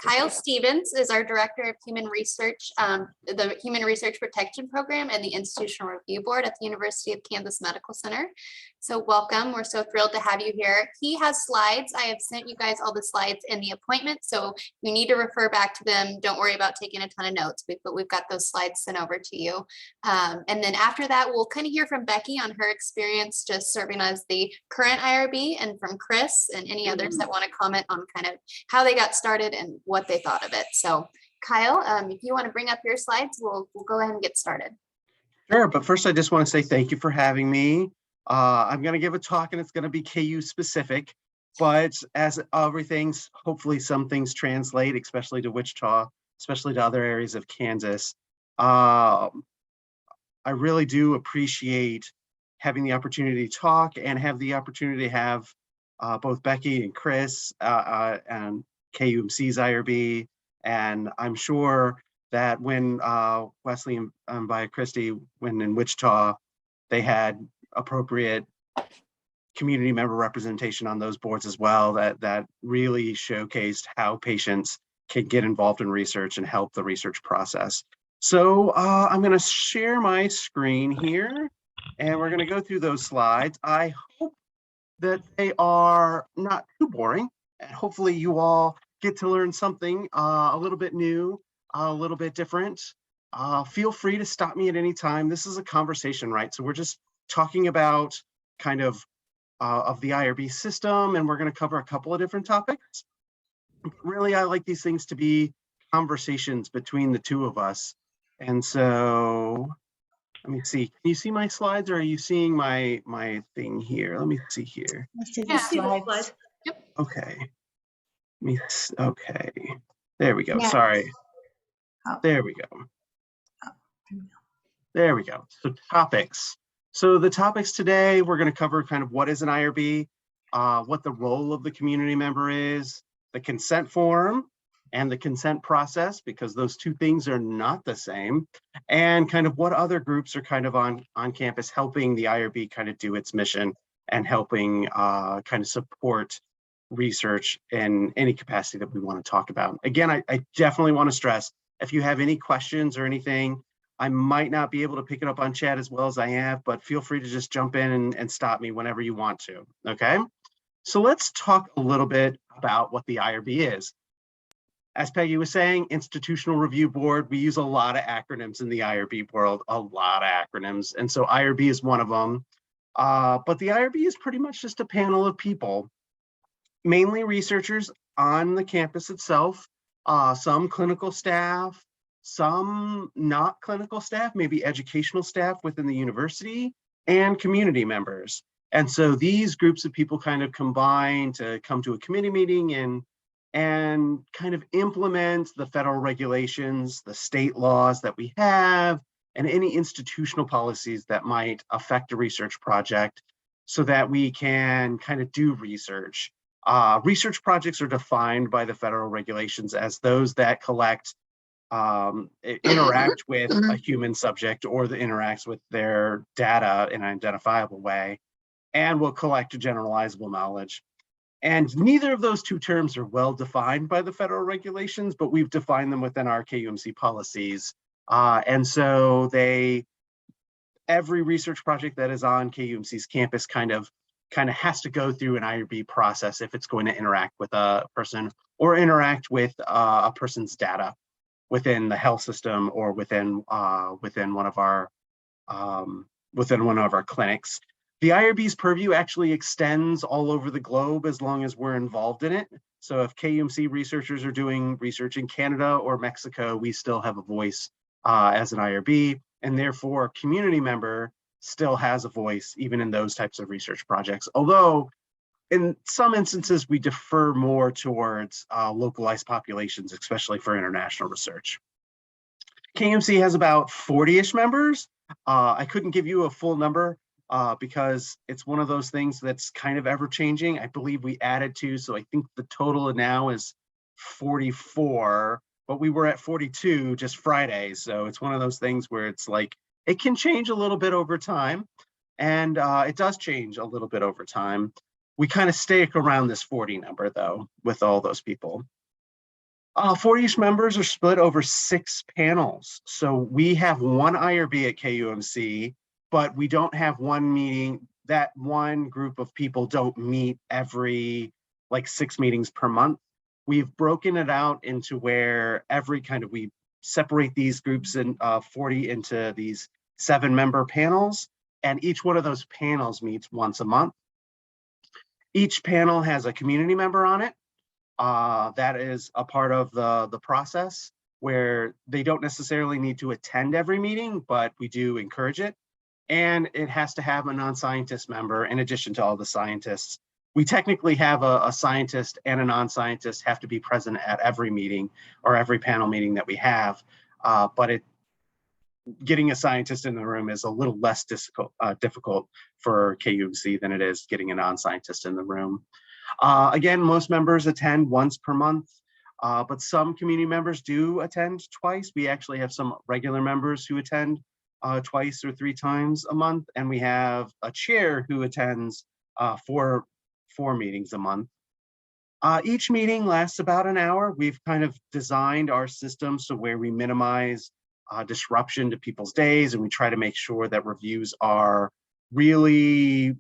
Kyle Stevens is our Director of Human Research, the Human Research Protection Program and the Institutional Review Board at the University of Kansas Medical Center. So welcome, we're so thrilled to have you here. He has slides. I have sent you guys all the slides in the appointment, so you need to refer back to them. Don't worry about taking a ton of notes, but we've got those slides sent over to you. And then after that, we'll kind of hear from Becky on her experience just serving as the current IRB, and from Kris and any others that want to comment on kind of how they got started and what they thought of it. So Kyle, if you want to bring up your slides, we'll go ahead and get started. Sure, but first I just want to say thank you for having me. I'm going to give a talk and it's going to be KU specific, but as everything's, hopefully some things translate, especially to Wichita, especially to other areas of Kansas. I really do appreciate having the opportunity to talk and have the opportunity to have both Becky and Kris and KUMC's IRB. And I'm sure that when Wesley and Via Christi, when in Wichita, they had appropriate community member representation on those boards as well, that really showcased how patients can get involved in research and help the research process. So I'm going to share my screen here, and we're going to go through those slides. I hope that they are not too boring, and hopefully you all get to learn something a little bit new, a little bit different. Feel free to stop me at any time. This is a conversation, right? So we're just talking about kind of the IRB system, and we're going to cover a couple of different topics. Really, I like these things to be conversations between the two of us. And so let me see. Can you see my slides, or are you seeing my thing here? Let me see here. I see the slides. Yep. Okay. Okay. There we go. Yeah. Sorry. There we go. There we go. So topics. So the topics today, we're going to cover kind of what is an IRB, what the role of the community member is, the consent form and the consent process, because those two things are not the same, and kind of what other groups are kind of on campus helping the IRB kind of do its mission and helping kind of support research in any capacity that we want to talk about. Again, I definitely want to stress, if you have any questions or anything, I might not be able to pick it up on chat as well as I have, but feel free to just jump in and stop me whenever you want to, okay? So let's talk a little bit about what the IRB is. As Peggy was saying, Institutional Review Board, we use a lot of acronyms in the IRB world, a lot of acronyms, and so IRB is one of them. But the IRB is pretty much just a panel of people, mainly researchers on the campus itself, some clinical staff, some not clinical staff, maybe educational staff within the university, and community members. And so these groups of people kind of combine to come to a committee meeting and kind of implement the federal regulations, the state laws that we have, and any institutional policies that might affect a research project so that we can kind of do research. Research projects are defined by the federal regulations as those that collect, interact with a human subject or that interacts with their data in an identifiable way, and will collect generalizable knowledge. And neither of those two terms are well defined by the federal regulations, but we've defined them within our KUMC policies. And so every research project that is on KUMC's campus kind of has to go through an IRB process if it's going to interact with a person or interact with a person's data within the health system or within one of our clinics. The IRB's purview actually extends all over the globe as long as we're involved in it. So if KUMC researchers are doing research in Canada or Mexico, we still have a voice as an IRB, and therefore a community member still has a voice even in those types of research projects. Although in some instances, we defer more towards localized populations, especially for international research. KUMC has about 40-ish members. I couldn't give you a full number because it's one of those things that's kind of ever changing. I believe we added 2, so I think the total now is 44, but we were at 42 just Friday. So it's one of those things where it's like, it can change a little bit over time, and it does change a little bit over time. We kind of stay around this 40 number though, with all those people. For-use members are split over 6 panels. So we have one IRB at KUMC, but we don't have one meeting. That one group of people don't meet every like 6 meetings per month. We've broken it out into where we separate these groups in 40 into these 7-member panels, and each one of those panels meets once a month. Each panel has a community member on it. That is a part of the process where they don't necessarily need to attend every meeting, but we do encourage it. And it has to have a non-scientist member in addition to all the scientists. We technically have a scientist and a non-scientist have to be present at every meeting or every panel meeting that we have, but getting a scientist in the room is a little less difficult for KUMC than it is getting a non-scientist in the room. Again, most members attend once per month, but some community members do attend twice. We actually have some regular members who attend twice or 3 times a month, and we have a chair who attends 4 meetings a month. Each meeting lasts about an hour. We've kind of designed our system so where we minimize disruption to people's days, and we try to make sure that reviews are really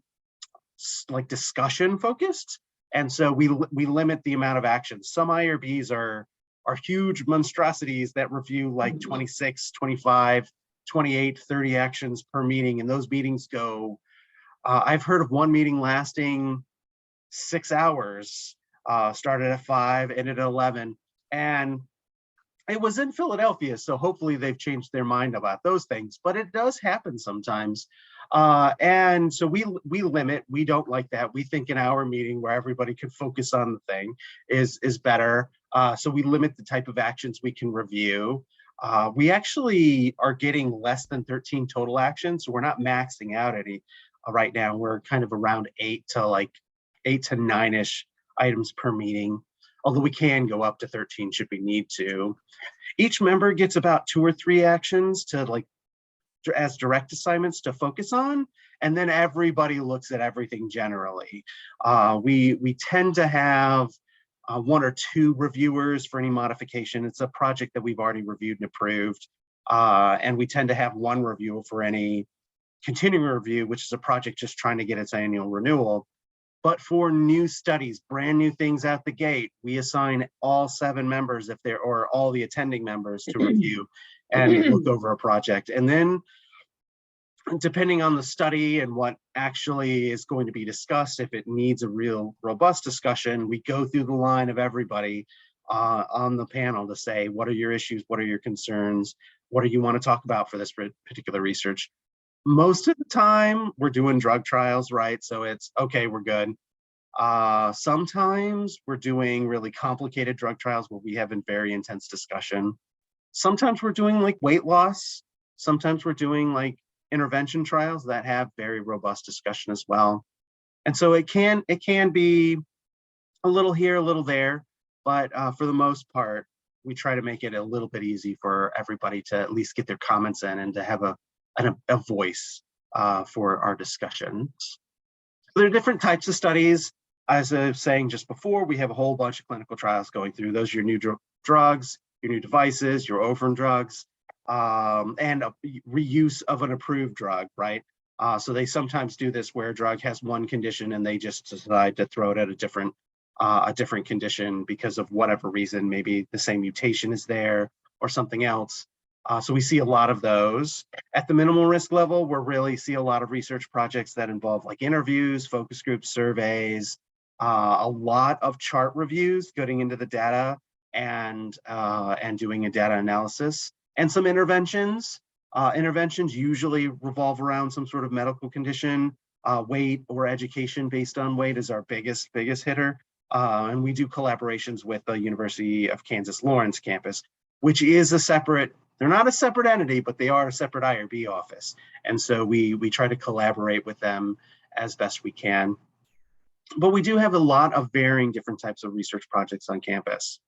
like discussion focused. And so we limit the amount of actions. Some IRBs are huge monstrosities that review like 26, 25, 28, 30 actions per meeting. And those meetings go, I've heard of one meeting lasting 6 hours, started at 5, ended at 11. And it was in Philadelphia, so hopefully they've changed their mind about those things, but it does happen sometimes. And so we limit, we don't like that. We think an hour meeting where everybody can focus on the thing is better. So we limit the type of actions we can review. We actually are getting less than 13 total actions, so we're not maxing out any right now. We're kind of around 8 to 9-ish items per meeting, although we can go up to 13 should we need to. Each member gets about 2 or 3 actions to as direct assignments to focus on, and then everybody looks at everything generally. We tend to have 1 or 2 reviewers for any modification. It's a project that we've already reviewed and approved, and we tend to have 1 reviewer for any continuing review, which is a project just trying to get its annual renewal. But for new studies, brand new things out the gate, we assign all 7 members or all the attending members to review and look over a project. And then depending on the study and what actually is going to be discussed, if it needs a real robust discussion, we go through the line of everybody on the panel to say, what are your issues? What are your concerns? What do you want to talk about for this particular research? Most of the time we're doing drug trials, right? So it's okay, we're good. Sometimes we're doing really complicated drug trials where we have a very intense discussion. Sometimes we're doing like weight loss. Sometimes we're doing like intervention trials that have very robust discussion as well. And so it can be a little here, a little there, but for the most part, we try to make it a little bit easy for everybody to at least get their comments in and to have a voice for our discussions. There are different types of studies. As I was saying just before, we have a whole bunch of clinical trials going through. Those are your new drugs, your new devices, your orphan drugs, and a reuse of an approved drug, right? So they sometimes do this where a drug has one condition and they just decide to throw it at a different condition because of whatever reason, maybe the same mutation is there or something else. So we see a lot of those. At the minimal risk level, we really see a lot of research projects that involve like interviews, focus groups, surveys, a lot of chart reviews, getting into the data and doing a data analysis, and some interventions. Interventions usually revolve around some sort of medical condition. Weight or education based on weight is our biggest hitter. And we do collaborations with the University of Kansas Lawrence campus, which is they're not a separate entity, but they are a separate IRB office. And so we try to collaborate with them as best we can. But we do have a lot of varying different types of research projects on campus.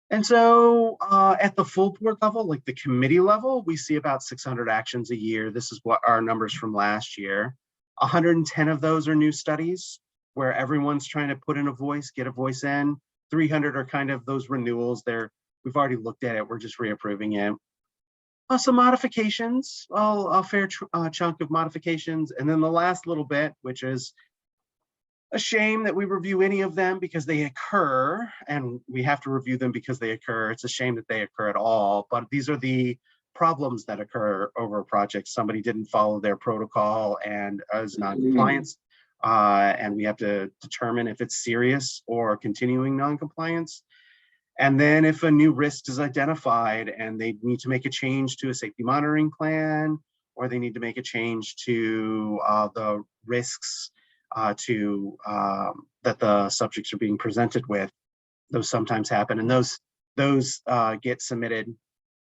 And so at the full board level, like the committee level, we see about 600 actions a year. This is what our numbers from last year. 110 of those are new studies where everyone's trying to put in a voice, get a voice in. 300 are kind of those renewals. We've already looked at it. We're just reapproving it. Some modifications, a fair chunk of modifications. And then the last little bit, which is a shame that we review any of them because they occur, and we have to review them because they occur. It's a shame that they occur at all, but these are the problems that occur over a project. Somebody didn't follow their protocol and is non-compliance, and we have to determine if it's serious or continuing non-compliance. And then if a new risk is identified and they need to make a change to a safety monitoring plan, or they need to make a change to the risks that the subjects are being presented with, those sometimes happen, and those get submitted.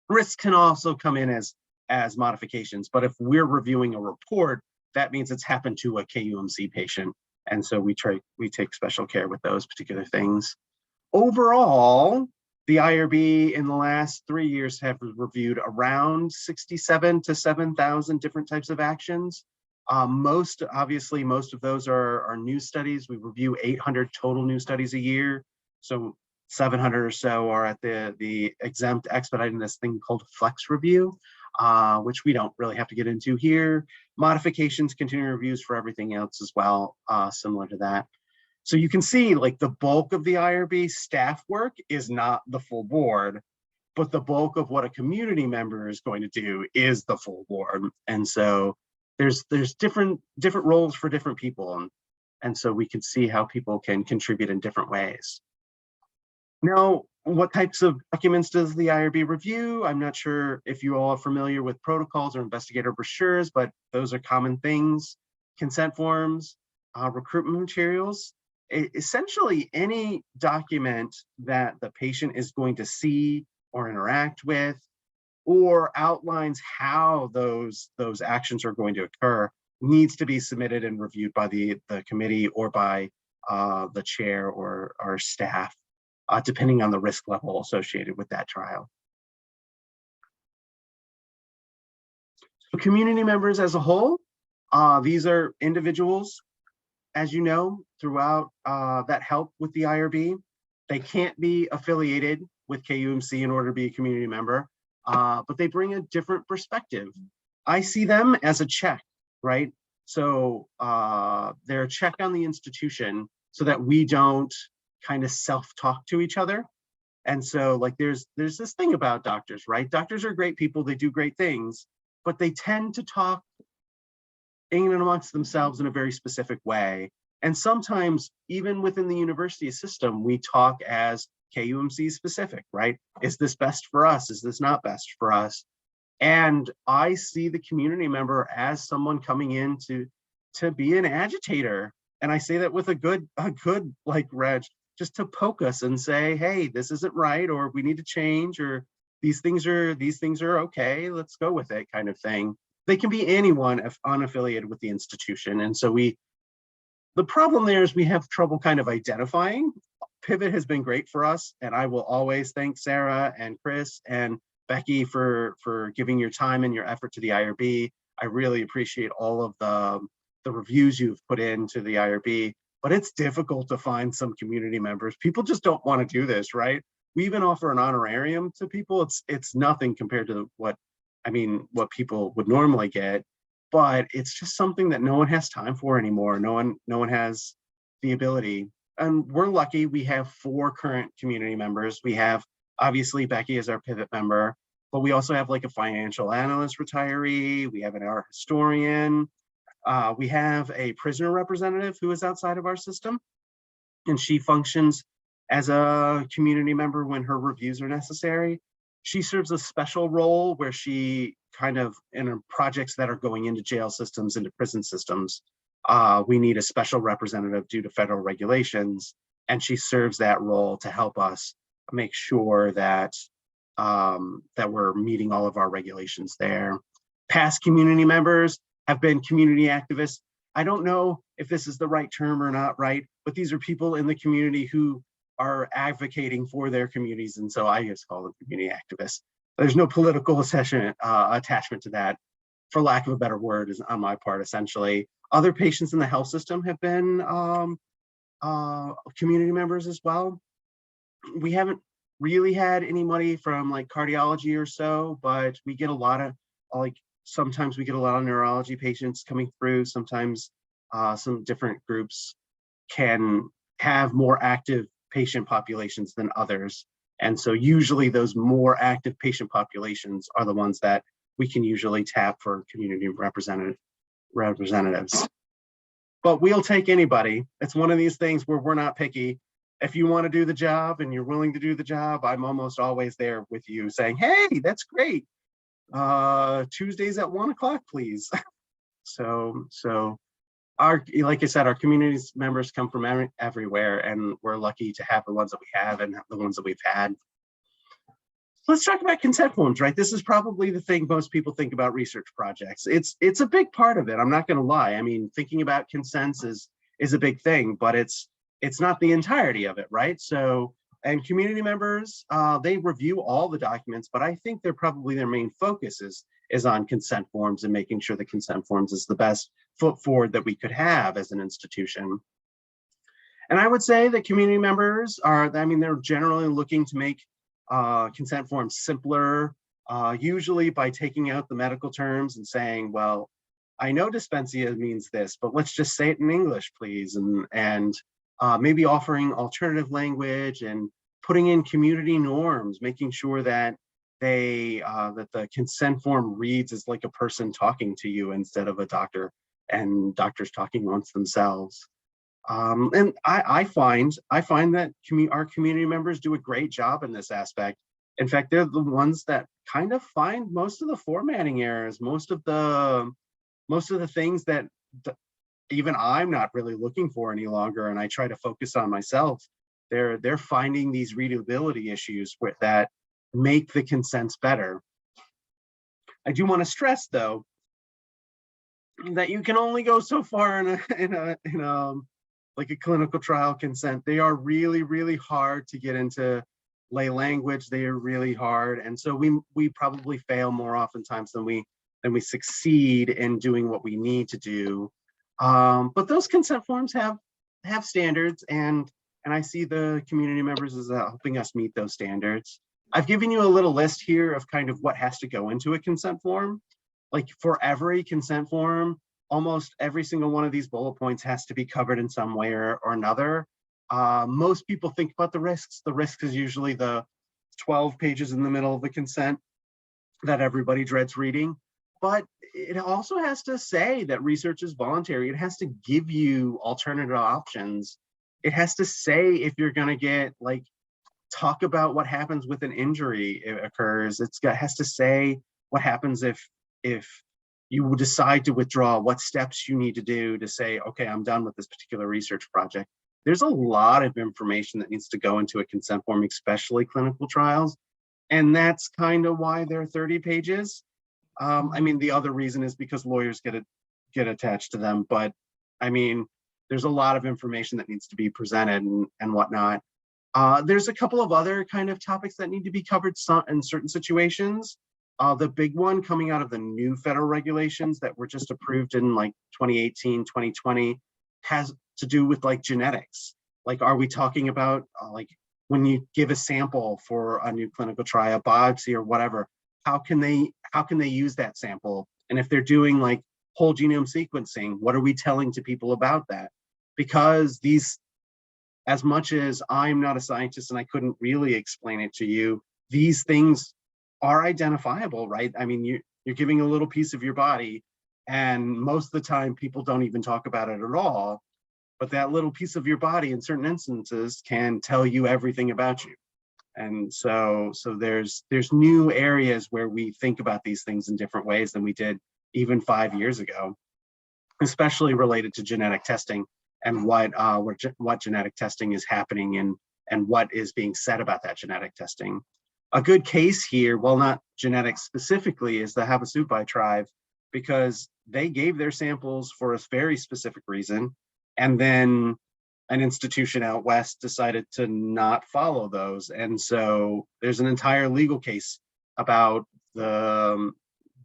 Risks can also come in as modifications, but if we're reviewing a report, that means it's happened to a KUMC patient, and so we take special care with those particular things. Overall, the IRB in the last 3 years have reviewed around 67 to 7,000 different types of actions. Most of those are new studies. We review 800 total new studies a year. So 700 or so are at the exempt expediting this thing called flex review, which we don't really have to get into here. Modifications, continuing reviews for everything else as well, similar to that. So you can see like the bulk of the IRB staff work is not the full board, but the bulk of what a community member is going to do is the full board. And so there's different roles for different people. And so we can see how people can contribute in different ways. Now, what types of documents does the IRB review? I'm not sure if you all are familiar with protocols or investigator brochures, but those are common things. Consent forms, recruitment materials, essentially any document that the patient is going to see or interact with, or outlines how those actions are going to occur, needs to be submitted and reviewed by the committee or by the chair or our staff, depending on the risk level associated with that trial. So community members as a whole, these are individuals, as you know, throughout that help with the IRB. They can't be affiliated with KUMC in order to be a community member, but they bring a different perspective. I see them as a check, right? So they're a check on the institution so that we don't kind of self-talk to each other. And so like there's this thing about doctors, right? Doctors are great people, they do great things, but they tend to talk in and amongst themselves in a very specific way. And sometimes even within the university system, we talk as KUMC specific, right? Is this best for us? Is this not best for us? And I see the community member as someone coming in to be an agitator. And I say that with a good like Reg, just to poke us and say, hey, this isn't right, or we need to change, or these things are okay, let's go with it, kind of thing. They can be anyone if unaffiliated with the institution. And so the problem there is we have trouble kind of identifying. Pivot has been great for us, and I will always thank Sarah and Kris and Becky for giving your time and your effort to the IRB. I really appreciate all of the reviews you've put into the IRB, but it's difficult to find some community members. People just don't want to do this, right? We even offer an honorarium to people. It's nothing compared to what people would normally get, but it's just something that no one has time for anymore. No one has the ability. And we're lucky, we have 4 current community members. We have, obviously, Becky is our pivot member, but we also have like a financial analyst retiree. We have an art historian. We have a prisoner representative who is outside of our system, and she functions as a community member when her reviews are necessary. She serves a special role where she kind of, in projects that are going into jail systems, into prison systems, we need a special representative due to federal regulations, and she serves that role to help us make sure that that we're meeting all of our regulations there. Past community members have been community activists. I don't know if this is the right term or not, right? But these are people in the community who are advocating for their communities, and so I just call them community activists. There's no political attachment to that, for lack of a better word, is on my part, essentially. Other patients in the health system have been community members as well. We haven't really had any money from like cardiology or so, but we get a lot of like, sometimes we get a lot of neurology patients coming through. Sometimes some different groups can have more active patient populations than others. And so usually those more active patient populations are the ones that we can usually tap for community representatives. But we'll take anybody. It's one of these things where we're not picky. If you want to do the job and you're willing to do the job, I'm almost always there with you saying, hey, that's great. Tuesdays at 1 o'clock, please. So our, like I said, our community members come from everywhere, and we're lucky to have the ones that we have and the ones that we've had. Let's talk about consent forms, right? This is probably the thing most people think about research projects. It's a big part of it. I'm not going to lie. I mean, thinking about consents is a big thing, but it's not the entirety of it, right? So, and community members, they review all the documents, but I think they're probably their main focus is on consent forms and making sure the consent forms is the best foot forward that we could have as an institution. And I would say that community members are, I mean, they're generally looking to make consent forms simpler, usually by taking out the medical terms and saying, well, I know dyspepsia means this, but let's just say it in English, please. And maybe offering alternative language and putting in community norms, making sure that that the consent form reads as like a person talking to you instead of a doctor and doctors talking amongst themselves. And I find that our community members do a great job in this aspect. In fact, they're the ones that kind of find most of the formatting errors, most of the things that even I'm not really looking for any longer, and I try to focus on myself. They're finding these readability issues that make the consents better. I do want to stress, though, that you can only go so far in a like a clinical trial consent. They are really, really hard to get into lay language. They are really hard. And so we probably fail more oftentimes than we succeed in doing what we need to do. But those consent forms have standards, and I see the community members as helping us meet those standards. I've given you a little list here of kind of what has to go into a consent form. Like for every consent form, almost every single one of these bullet points has to be covered in some way or another. Most people think about the risks. The risk is usually the 12 pages in the middle of the consent that everybody dreads reading. But it also has to say that research is voluntary. It has to give you alternative options. It has to say if you're going to get like talk about what happens with an injury occurs. It has to say what happens if you decide to withdraw, what steps you need to do to say, okay, I'm done with this particular research project. There's a lot of information that needs to go into a consent form, especially clinical trials. And that's kind of why they're 30 pages. I mean, the other reason is because lawyers get attached to them, but I mean, there's a lot of information that needs to be presented and whatnot. There's a couple of other kind of topics that need to be covered in certain situations. The big one coming out of the new federal regulations that were just approved in like 2018, 2020 has to do with like genetics. Like, are we talking about like when you give a sample for a new clinical trial, biopsy or whatever, how can they use that sample? And if they're doing like whole genome sequencing, what are we telling to people about that? Because these, as much as I'm not a scientist and I couldn't really explain it to you, these things are identifiable, right? I mean, you're giving a little piece of your body, and most of the time people don't even talk about it at all, but that little piece of your body in certain instances can tell you everything about you. And so there's new areas where we think about these things in different ways than we did even 5 years ago, especially related to genetic testing and what genetic testing is happening and what is being said about that genetic testing. A good case here, well, not genetics specifically, is the Havasupai tribe, because they gave their samples for a very specific reason, and then an institution out west decided to not follow those. And so there's an entire legal case about the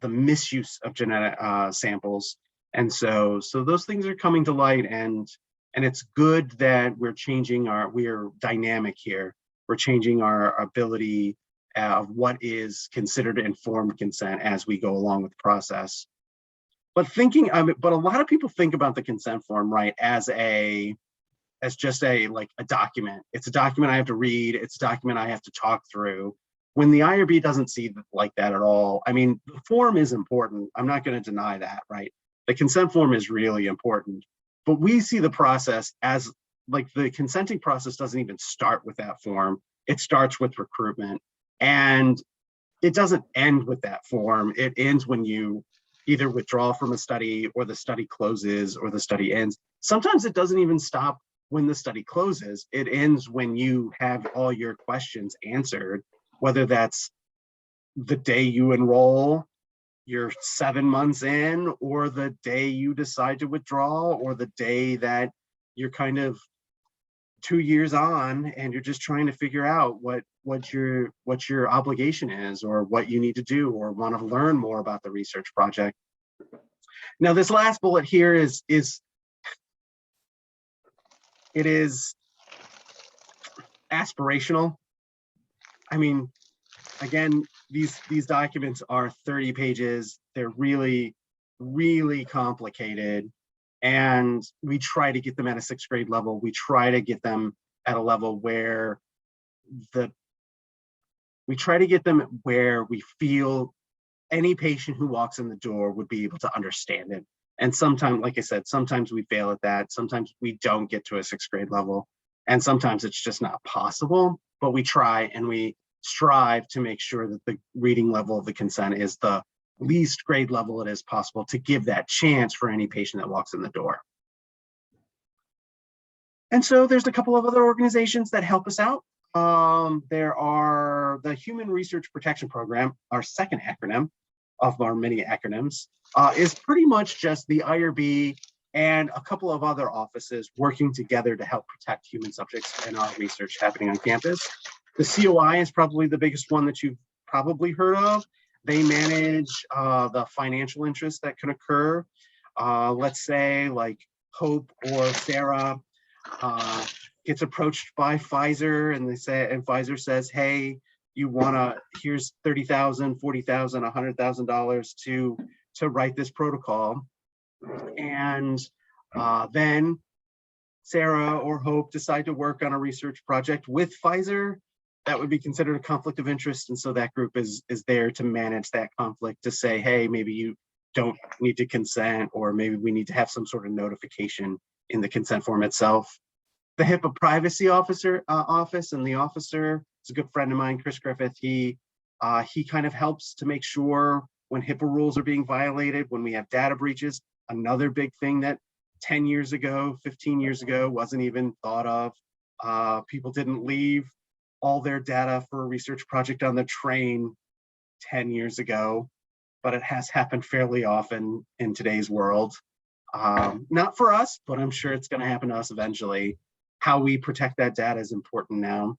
misuse of genetic samples. And so those things are coming to light, and it's good that we're changing we're dynamic here. We're changing our ability of what is considered informed consent as we go along with the process. But but a lot of people think about the consent form, right, as just a document. It's a document I have to read. It's a document I have to talk through. When the IRB doesn't see it like that at all. I mean, the form is important. I'm not going to deny that, right? The consent form is really important, but we see the process as like the consenting process doesn't even start with that form. It starts with recruitment, and it doesn't end with that form. It ends when you either withdraw from a study, or the study closes, or the study ends. Sometimes it doesn't even stop when the study closes. It ends when you have all your questions answered, whether that's the day you enroll, you're 7 months in, or the day you decide to withdraw, or the day that you're kind of 2 years on and you're just trying to figure out what your obligation is, or what you need to do, or want to learn more about the research project. Now, this last bullet here is aspirational. I mean, again, these documents are 30 pages. They're really, really complicated. And we try to get them at a 6th grade level. We try to get them at a level where we feel any patient who walks in the door would be able to understand it. And sometimes, like I said, sometimes we fail at that. Sometimes we don't get to a 6th grade level. And sometimes it's just not possible, but we try and we strive to make sure that the reading level of the consent is the least grade level it is possible, to give that chance for any patient that walks in the door. And so there's a couple of other organizations that help us out. There are the Human Research Protection Program, our second acronym of our many acronyms, is pretty much just the IRB and a couple of other offices working together to help protect human subjects and our research happening on campus. The COI is probably the biggest one that you've probably heard of. They manage the financial interests that can occur. Let's say like Hope or Sarah gets approached by Pfizer, and Pfizer says, hey, here's $30,000, $40,000, $100,000 to write this protocol. And then Sarah or Hope decide to work on a research project with Pfizer. That would be considered a conflict of interest. And so that group is there to manage that conflict, to say, hey, maybe you don't need to consent, or maybe we need to have some sort of notification in the consent form itself. The HIPAA Privacy Officer office, and the officer is a good friend of mine, Chris Griffith. He kind of helps to make sure when HIPAA rules are being violated, when we have data breaches. Another big thing that 10 years ago, 15 years ago wasn't even thought of. People didn't leave all their data for a research project on the train 10 years ago, but it has happened fairly often in today's world. Not for us, but I'm sure it's going to happen to us eventually. How we protect that data is important now.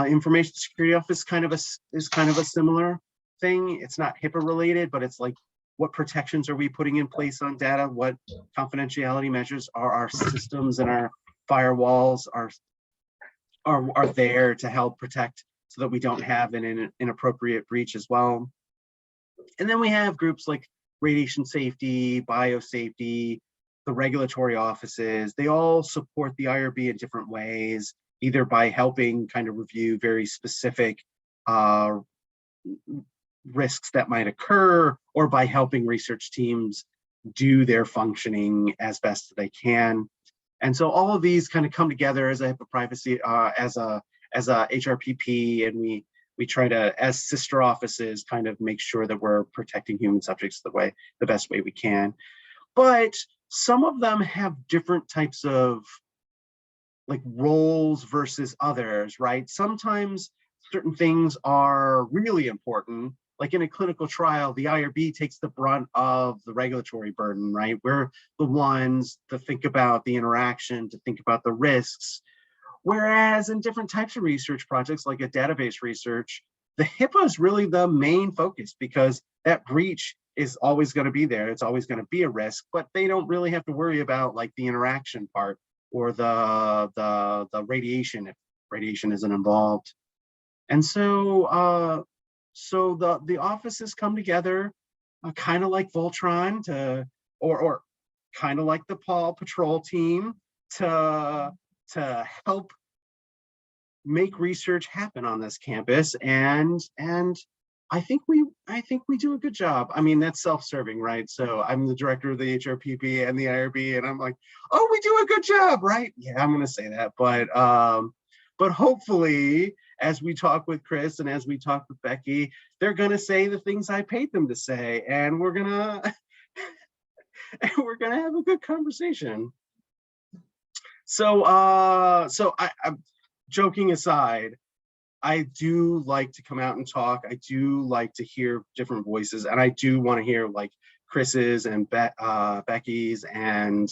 Information Security Office is kind of a similar thing. It's not HIPAA related, but it's like, what protections are we putting in place on data? What confidentiality measures are our systems and our firewalls are there to help protect, so that we don't have an inappropriate breach as well. And then we have groups like radiation safety, biosafety, the regulatory offices. They all support the IRB in different ways, either by helping kind of review very specific risks that might occur, or by helping research teams do their functioning as best they can. And so all of these kind of come together as a HIPAA privacy, as a HRPP, and we try to, as sister offices, kind of make sure that we're protecting human subjects the best way we can. But some of them have different types of like roles versus others, right? Sometimes certain things are really important. Like in a clinical trial, the IRB takes the brunt of the regulatory burden, right? We're the ones to think about the interaction, to think about the risks. Whereas in different types of research projects, like a database research, the HIPAA is really the main focus, because that breach is always going to be there. It's always going to be a risk, but they don't really have to worry about like the interaction part, or the radiation radiation isn't involved. And so, so the offices come together, kind of like Voltron or kind of like the Paw Patrol team to help make research happen on this campus. And I think we do a good job. I mean, that's self-serving, right? So I'm the director of the HRPP and the IRB, and I'm like, oh, we do a good job, right? Yeah, I'm gonna say that, but hopefully, as we talk with Kris and as we talk with Becky, they're gonna say the things I paid them to say, and we're gonna have a good conversation. So, I'm joking aside, I do like to come out and talk. I do like to hear different voices, and I do want to hear like Kris's and Becky's and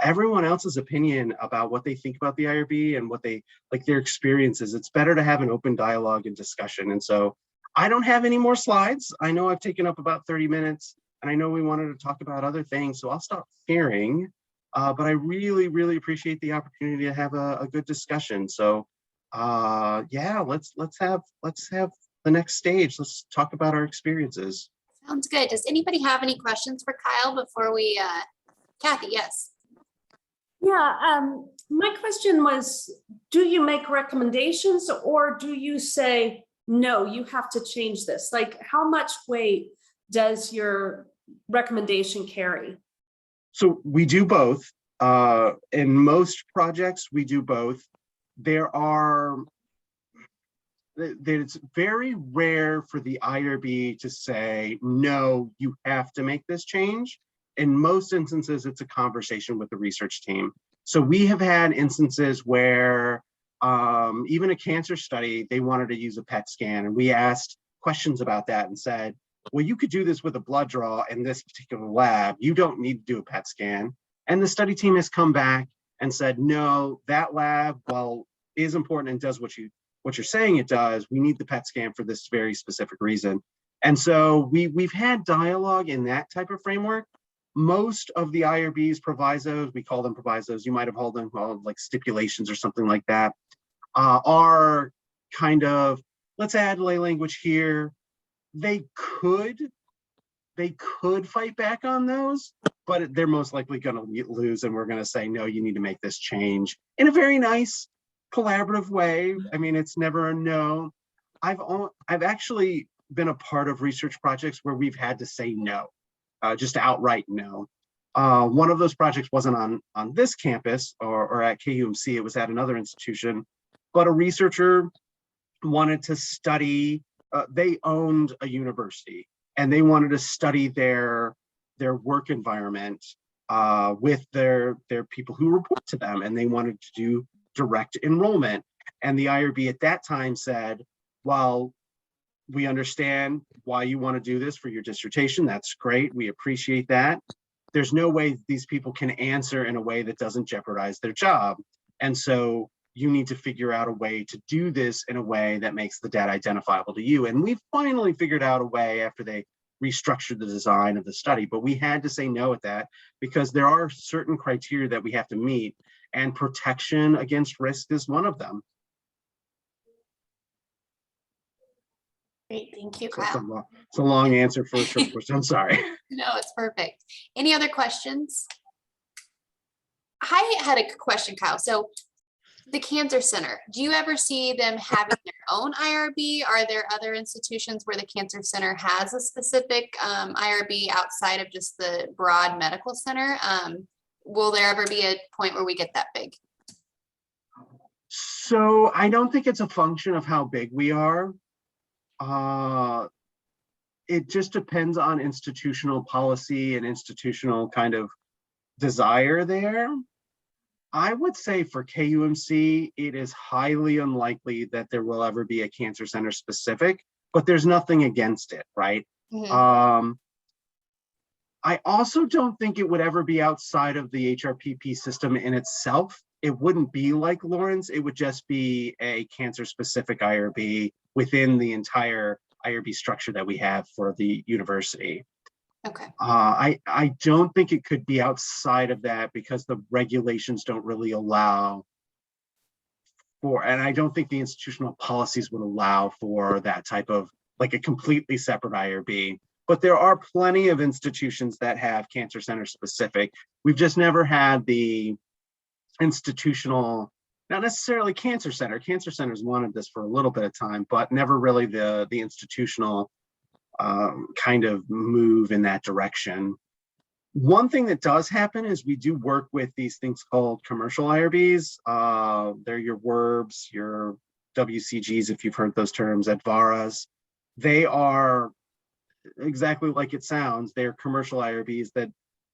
everyone else's opinion about what they think about the IRB and what they like their experiences. It's better to have an open dialogue and discussion. And so I don't have any more slides. I know I've taken up about 30 minutes, and I know we wanted to talk about other things, so I'll stop sharing. But I really, really appreciate the opportunity to have a good discussion. So yeah, let's have the next stage. Let's talk about our experiences. Sounds good. Does anybody have any questions for Kyle before we, Kathy, yes. Yeah, my question was, do you make recommendations or do you say, no, you have to change this? Like, how much weight does your recommendation carry? So we do both. In most projects, we do both. It's very rare for the IRB to say, no, you have to make this change. In most instances, it's a conversation with the research team. So we have had instances where even a cancer study, they wanted to use a PET scan, and we asked questions about that and said, well, you could do this with a blood draw in this particular lab. You don't need to do a PET scan. And the study team has come back and said, no, that lab, while is important and does what you're saying it does, we need the PET scan for this very specific reason. And so we've had dialogue in that type of framework. Most of the IRB's provisos, we call them provisos, you might have heard them called like stipulations or something like that, are kind of, let's add lay language here. They could fight back on those, but they're most likely going to lose, and we're going to say, no, you need to make this change in a very nice, collaborative way. I mean, it's never a no. I've actually been a part of research projects where we've had to say no, just outright no. One of those projects wasn't on this campus or at KUMC, it was at another institution, but a researcher wanted to study, they owned a university, and they wanted to study their work environment with their people who report to them, and they wanted to do direct enrollment. And the IRB at that time said, well, we understand why you want to do this for your dissertation. That's great. We appreciate that. There's no way these people can answer in a way that doesn't jeopardize their job. And so you need to figure out a way to do this in a way that makes the data identifiable to you. And we finally figured out a way after they restructured the design of the study, but we had to say no at that because there are certain criteria that we have to meet, and protection against risk is one of them. Great, thank you, So Kyle. it's a long answer for a short question. I'm sorry. No, it's perfect. Any other questions? I had a question, Kyle. So the Cancer Center, do you ever see them having their own IRB? Are there other institutions where the Cancer Center has a specific IRB outside of just the broad medical center? Will there ever be a point where we get that big? So I don't think it's a function of how big we are. It just depends on institutional policy and institutional kind of desire there. I would say for KUMC, it is highly unlikely that there will ever be a cancer center specific, but there's nothing against it, right? Mm-hmm. I also don't think it would ever be outside of the HRPP system in itself. It wouldn't be like Lawrence, it would just be a cancer specific IRB within the entire IRB structure that we have for the university. Okay. I don't think it could be outside of that because the regulations don't really allow and I don't think the institutional policies would allow for that type of like a completely separate IRB. But there are plenty of institutions that have cancer center specific. We've just never had the institutional, not necessarily cancer center. Cancer centers wanted this for a little bit of time, but never really the institutional kind of move in that direction. One thing that does happen is we do work with these things called commercial IRBs. They're your WERBs, your WCGs, if you've heard those terms, Advaras. They are exactly like it sounds. They're commercial IRBs that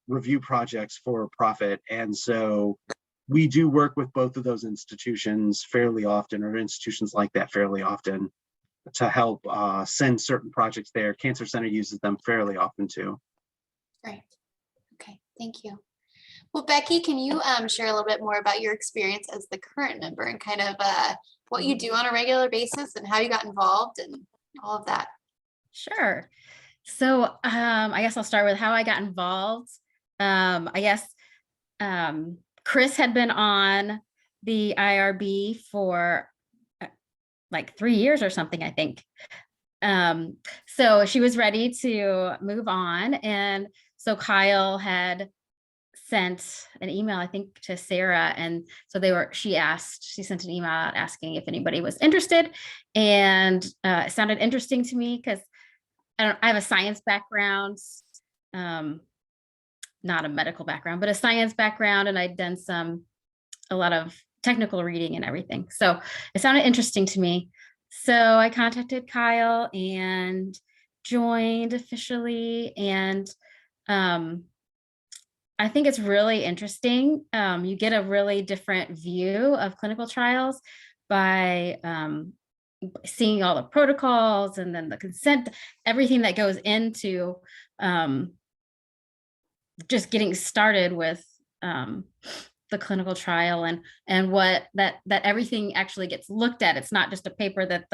review projects for profit. And so we do work with both of those institutions fairly often, or institutions like that fairly often, to help send certain projects there. Cancer Center uses them fairly often too. Great. Okay, thank you. Well, Becky, can you share a little bit more about your experience as the current member and kind of what you do on a regular basis and how you got involved and all of that? Sure. So I guess I'll start with how I got involved. Kris had been on the IRB for like 3 years or something, I think. So she was ready to move on. And so Kyle had sent an email, I think, to Sarah. And so she sent an email out asking if anybody was interested. And it sounded interesting to me because I have a science background, not a medical background, but a science background. And I'd done a lot of technical reading and everything. So it sounded interesting to me. So I contacted Kyle and joined officially. And I think it's really interesting. You get a really different view of clinical trials by seeing all the protocols and then the consent, everything that goes into just getting started with the clinical trial and what that everything actually gets looked at. It's not just a paper that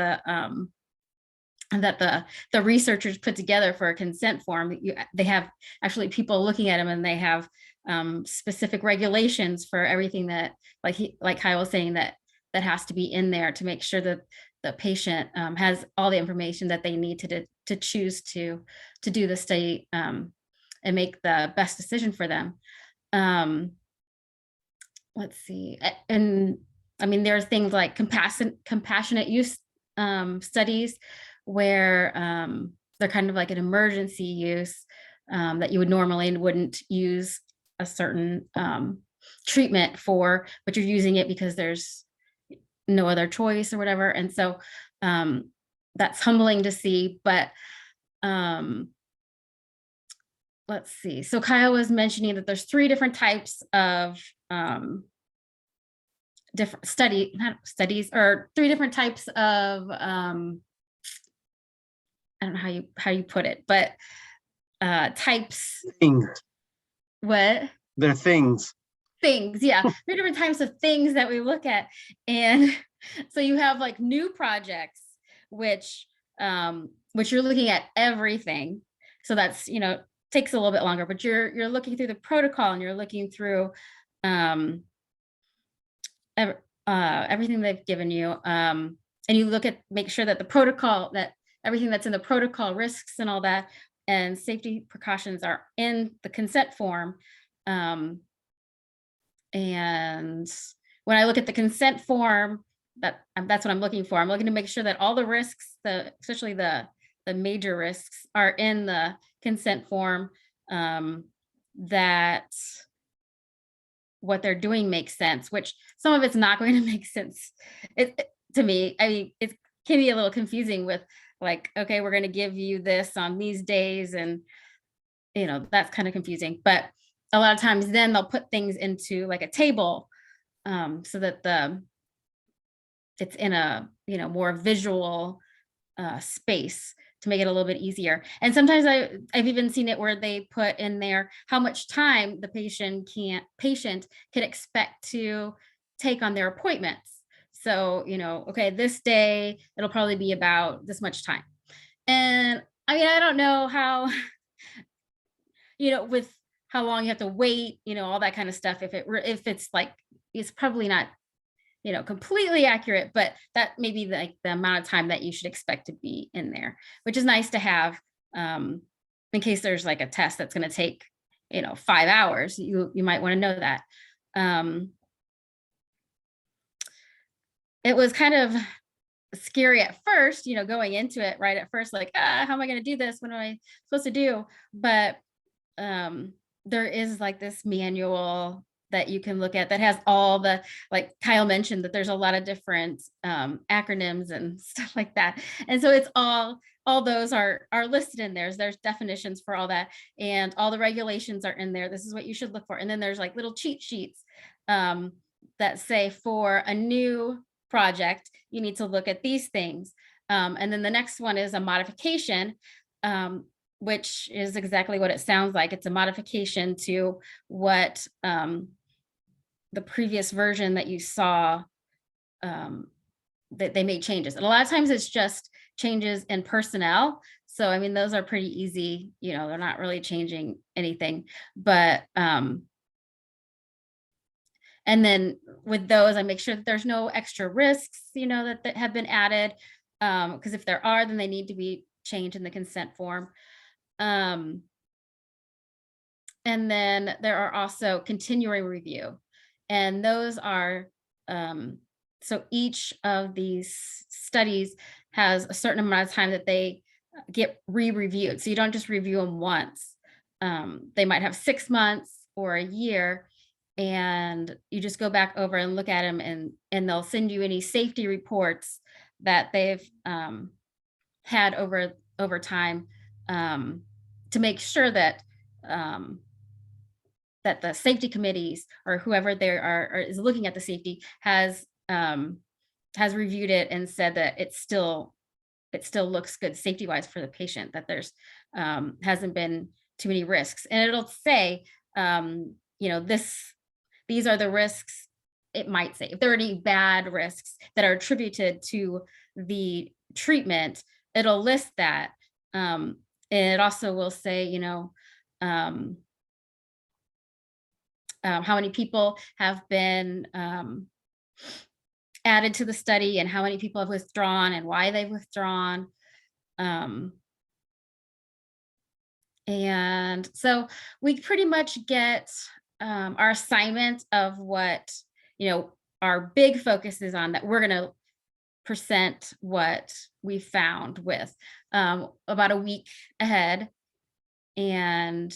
the researchers put together for a consent form. They have actually people looking at them, and they have specific regulations for everything that, like Kyle was saying, that has to be in there to make sure that the patient has all the information that they need to choose to do the study and make the best decision for them. Let's see. And I mean, there are things like compassionate use studies where they're kind of like an emergency use that you would normally wouldn't use a certain treatment for, but you're using it because there's no other choice or whatever. And so that's humbling to see, but let's see. So Kyle was mentioning that there's 3 different types of different studies, or 3 different types of I don't know how you put it, but types. Things. What? They're things. Things, yeah. 3 different types of things that we look at. And so you have like new projects, which you're looking at everything. So that's, takes a little bit longer, but you're looking through the protocol, and you're looking through everything they've given you. And you make sure that the protocol, that everything that's in the protocol, risks and all that, and safety precautions are in the consent form. And when I look at the consent form, that's what I'm looking for. I'm looking to make sure that all the risks, especially the major risks, are in the consent form, that what they're doing makes sense, which some of it's not going to make sense to me. I mean, it can be a little confusing with like, okay, we're going to give you this on these days, and that's kind of confusing. But a lot of times then they'll put things into like a table so that it's in a more visual space to make it a little bit easier. And sometimes I've even seen it where they put in there how much time the patient can expect to take on their appointments. So, okay, this day, it'll probably be about this much time. And I mean, I don't know how, with how long you have to wait, all that kind of stuff. If it's like, it's probably not, completely accurate, but that may be like the amount of time that you should expect to be in there, which is nice to have in case there's like a test that's going to take, 5 hours. You might want to know that. It was kind of scary at first, going into it right at first, like, how am I going to do this? What am I supposed to do? But there is like this manual that you can look at that has all the, like Kyle mentioned, that there's a lot of different acronyms and stuff like that. And so it's all those are listed in there. There's definitions for all that, and all the regulations are in there. This is what you should look for. And then there's like little cheat sheets that say for a new project, you need to look at these things. And then the next one is a modification, which is exactly what it sounds like. It's a modification to what the previous version that you saw, that they made changes. And a lot of times it's just changes in personnel. So, I mean, those are pretty easy, they're not really changing anything, but, and then with those, I make sure that there's no extra risks, that have been added. Because if there are, then they need to be changed in the consent form. And then there are also continuing review. And those are, so each of these studies has a certain amount of time that they get re-reviewed. So you don't just review them once. They might have 6 months or a year, and you just go back over and look at them, and they'll send you any safety reports that they've had over time, to make sure that that the safety committees or whoever there are is looking at the safety has reviewed it and said that it still looks good safety wise for the patient, that there's hasn't been too many risks. And it'll say, these are the risks. It might say if there are any bad risks that are attributed to the treatment, it'll list that. And it also will say, how many people have been added to the study, and how many people have withdrawn, and why they've withdrawn. And so we pretty much get our assignment of what, our big focus is on, that we're going to present what we found with about a week ahead. And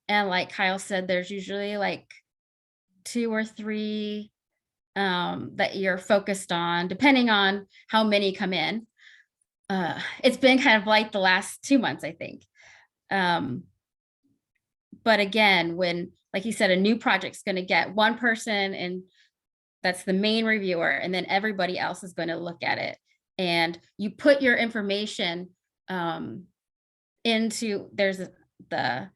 like Kyle said, there's usually like 2 or 3 that you're focused on, depending on how many come in. It's been kind of like the last 2 months, I think. But again, when, like you said, a new project's going to get one person, and that's the main reviewer, and then everybody else is going to look at it. And you put your information into, there's the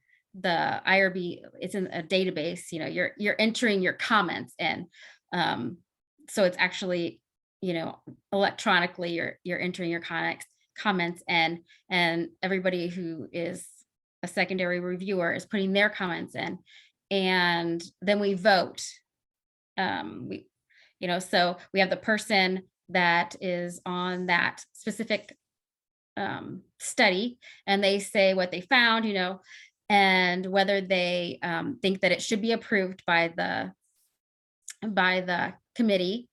IRB, it's in a database, you're entering your comments, and so it's actually, electronically you're entering your comments, and everybody who is a secondary reviewer is putting their comments in, and then we vote. So we have the person that is on that specific study, and they say what they found, and whether they think that it should be approved by the committee.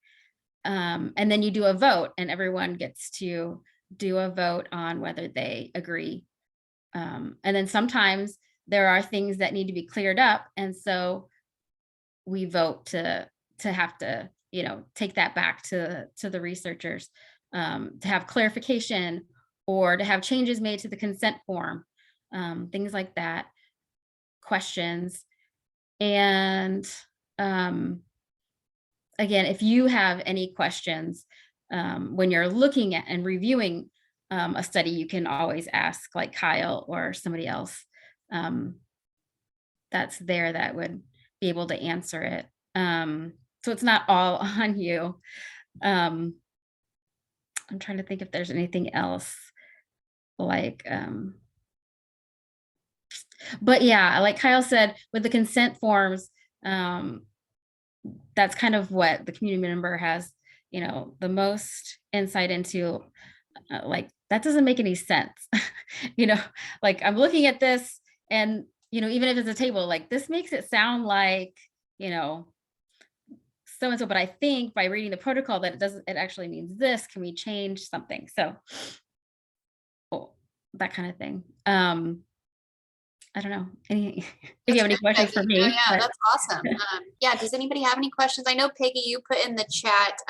And then you do a vote, and everyone gets to do a vote on whether they agree. And then sometimes there are things that need to be cleared up, and so we vote to have to, take that back to the researchers, to have clarification, or to have changes made to the consent form, things like that, questions. And again, if you have any questions when you're looking at and reviewing a study, you can always ask like Kyle or somebody else that's there that would be able to answer it. So it's not all on you. I'm trying to think if there's anything else like, but yeah, like Kyle said, with the consent forms, that's kind of what the community member has, the most insight into. Like, that doesn't make any sense. Like, I'm looking at this and, even if it's a table, like, this makes it sound like, so-and-so, but I think by reading the protocol that it actually means this. Can we change something? So that kind of thing. I don't know. If you have any questions for me. Yeah, that's awesome. Yeah, does anybody have any questions? I know, Peggy, you put in the chat,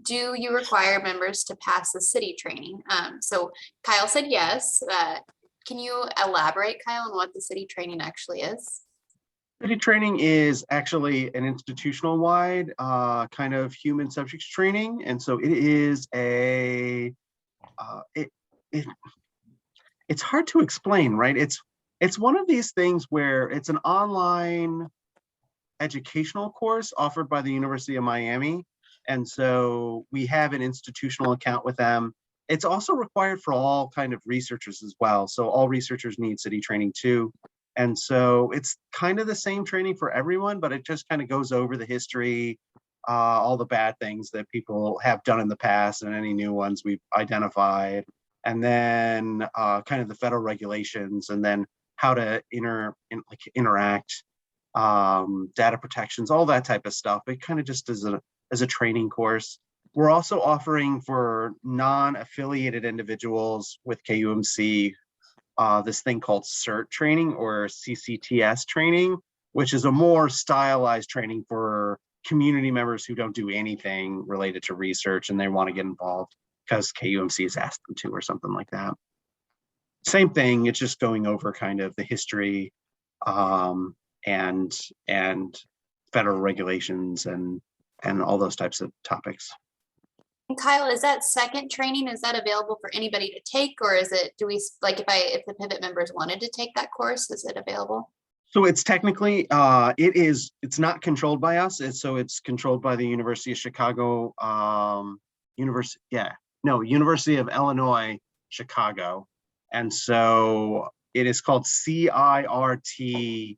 do you require members to pass the city training? So Kyle said yes. Can you elaborate, Kyle, on what the city training actually is? City training is actually an institutional wide kind of human subjects training. And so it is it's hard to explain, right? It's one of these things where it's an online educational course offered by the University of Miami. And so we have an institutional account with them. It's also required for all kind of researchers as well. So all researchers need city training too. And so it's kind of the same training for everyone, but it just kind of goes over the history, all the bad things that people have done in the past and any new ones we've identified. And then kind of the federal regulations, and then how to interact, data protections, all that type of stuff. It kind of just as a training course. We're also offering for non-affiliated individuals with KUMC this thing called CERT training, or CCTS training, which is a more stylized training for community members who don't do anything related to research and they want to get involved because KUMC has asked them to, or something like that. Same thing, it's just going over kind of the history and federal regulations and all those types of topics. And Kyle, is that second training, is that available for anybody to take, or is it, if the pivot members wanted to take that course, is it available? So it's technically, it's not controlled by us. It's controlled by the University of Chicago, University of Illinois, Chicago. And so it is called CIRT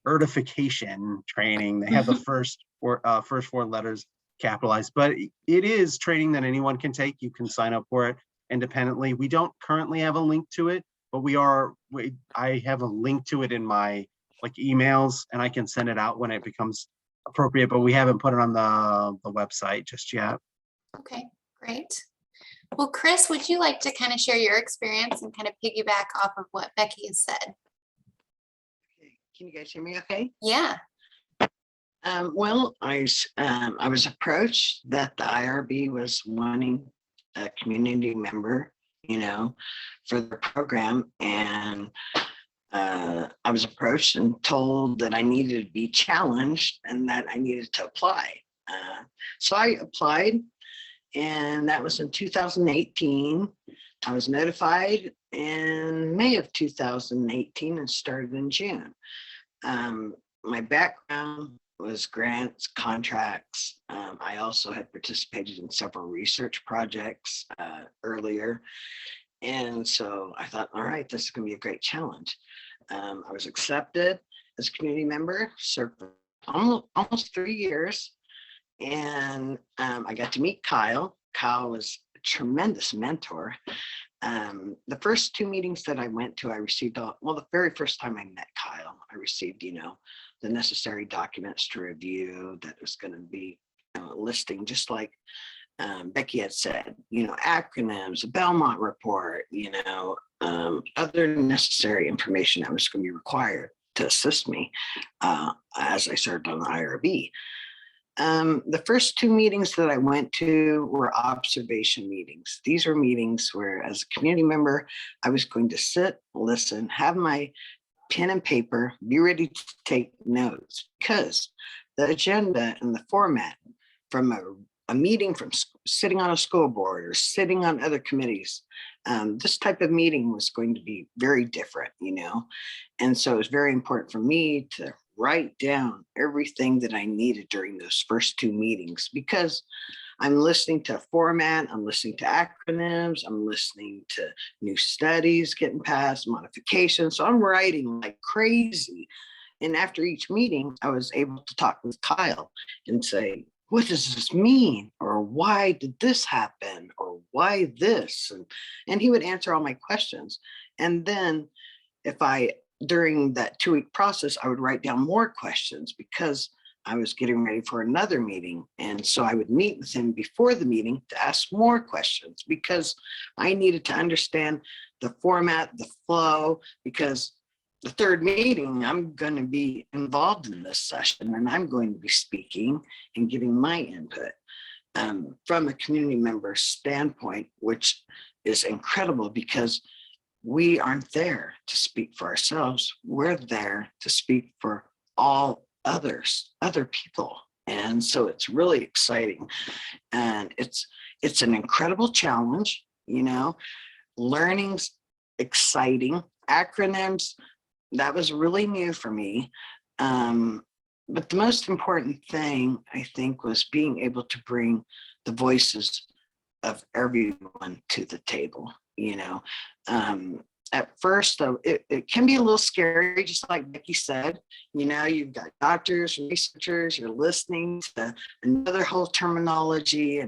certification training. They have the first four letters capitalized, but it is training that anyone can take. You can sign up for it independently. We don't currently have a link to it, but I have a link to it in my emails, and I can send it out when it becomes appropriate, but we haven't put it on the website just yet. Okay, great. Well, Kris, would you like to kind of share your experience and kind of piggyback off of what Becky has said? Can you guys hear me okay? Yeah. Well, I was approached that the IRB was wanting a community member, for the program. And I was approached and told that I needed to be challenged and that I needed to apply. So I applied, and that was in 2018. I was notified in May of 2018 and started in June. My background was grants, contracts. I also had participated in several research projects earlier. And so I thought, all right, this is going to be a great challenge. I was accepted as a community member, served for almost 3 years. And I got to meet Kyle. Kyle was a tremendous mentor. The first 2 meetings that I went to, I received, the very first time I met Kyle, I received, the necessary documents to review that was going to be listing, just like Becky had said, acronyms, a Belmont report, other necessary information that was going to be required to assist me as I served on the IRB. The first 2 meetings that I went to were observation meetings. These were meetings where, as a community member, I was going to sit, listen, have my pen and paper, be ready to take notes, because the agenda and the format from a meeting, from sitting on a school board or sitting on other committees, this type of meeting was going to be very different, and so it was very important for me to write down everything that I needed during those first 2 meetings, because I'm listening to a format, I'm listening to acronyms, I'm listening to new studies getting passed, modifications. So I'm writing like crazy. And after each meeting, I was able to talk with Kyle and say, what does this mean? Or why did this happen? Or why this? And he would answer all my questions. And then during that 2-week process, I would write down more questions because I was getting ready for another meeting. And so I would meet with him before the meeting to ask more questions because I needed to understand the format, the flow, because the third meeting, I'm going to be involved in this session and I'm going to be speaking and giving my input from a community member standpoint, which is incredible because we aren't there to speak for ourselves. We're there to speak for all other people. And so it's really exciting. And it's an incredible challenge, learning's exciting. Acronyms, that was really new for me. But the most important thing, I think, was being able to bring the voices of everyone to the table, At first, though, it can be a little scary, just like Becky said. You've got doctors, researchers, you're listening to another whole terminology.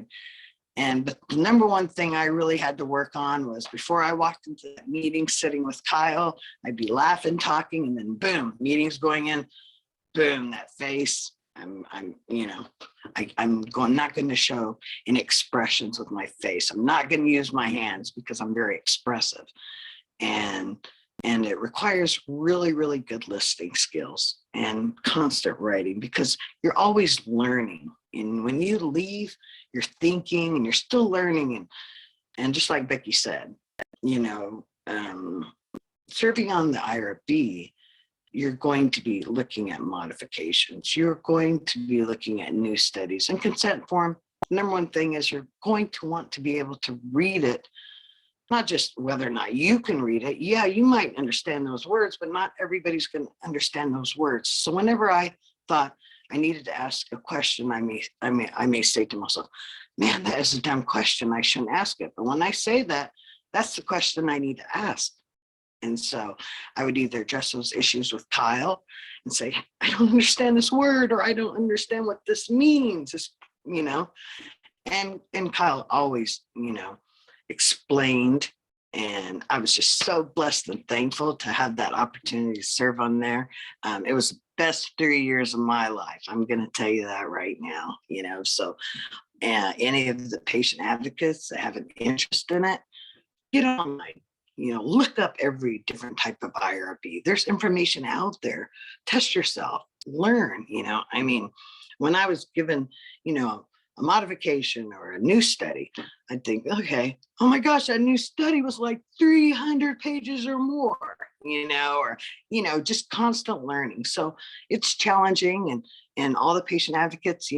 But the number one thing I really had to work on was before I walked into that meeting, sitting with Kyle, I'd be laughing, talking, and then boom, meeting's going in, boom, that face. I'm not going to show any expressions with my face. I'm not going to use my hands because I'm very expressive. And it requires really, really good listening skills and constant writing because you're always learning. And when you leave, you're thinking and you're still learning. And just like Becky said, serving on the IRB, you're going to be looking at modifications. You're going to be looking at new studies and consent form. The number one thing is you're going to want to be able to read it. Not just whether or not you can read it. Yeah, you might understand those words, but not everybody's going to understand those words. So whenever I thought I needed to ask a question, I may say to myself, man, that is a dumb question. I shouldn't ask it. But when I say that, that's the question I need to ask. And so I would either address those issues with Kyle and say, I don't understand this word, or I don't understand what this means, and Kyle always, explained. And I was just so blessed and thankful to have that opportunity to serve on there. It was the best 3 years of my life. I'm going to tell you that right now, so any of the patient advocates that have an interest in it, get online, look up every different type of IRB. There's information out there. Test yourself, learn, when I was given, a modification or a new study, I'd think, okay, oh my gosh, that new study was like 300 pages or more, just constant learning. So it's challenging, and all the patient advocates,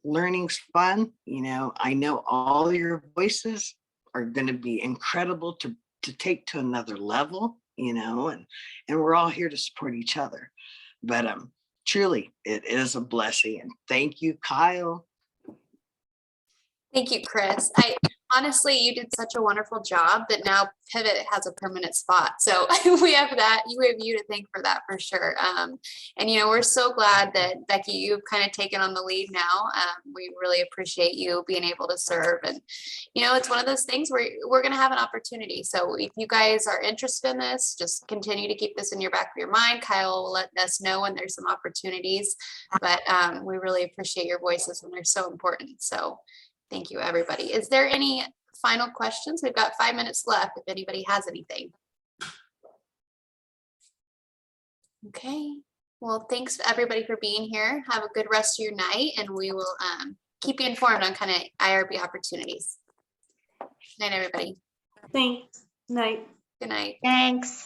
learning's fun. I know all your voices are going to be incredible to take to another level, and we're all here to support each other. But truly, it is a blessing. And thank you, Kyle. Thank you, Kris. Honestly, you did such a wonderful job that now Pivot has a permanent spot. So we have you to thank for that for sure. And we're so glad that Becky, you've kind of taken on the lead now. We really appreciate you being able to serve. And it's one of those things where we're going to have an opportunity. So if you guys are interested in this, just continue to keep this in your back of your mind. Kyle will let us know when there's some opportunities, but we really appreciate your voices and they're so important. So thank you, everybody. Is there any final questions? We've got 5 minutes left if anybody has anything. Okay. Well, thanks everybody for being here. Have a good rest of your night, and we will keep you informed on kind of IRB opportunities. Good night, everybody. Thanks. Night. Good night. Thanks.